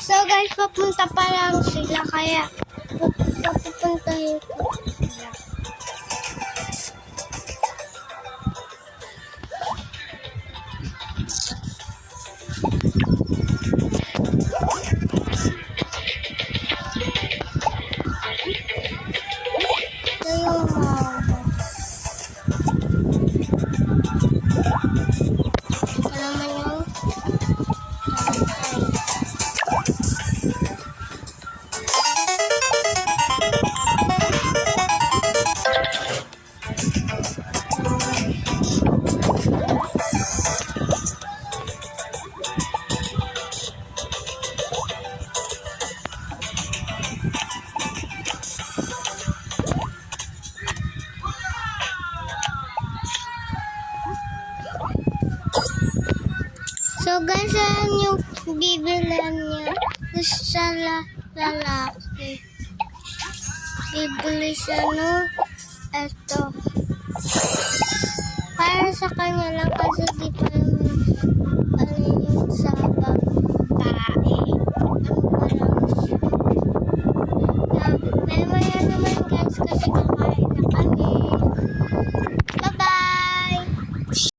So guys, papunta pa lang sila kaya papuntahin ko sila. Ito yung mama. Ito naman yung So guys, ayan yung bibilan niya sa lalaki. Bibili siya no, eto. Para sa kanya lang kasi di pa naman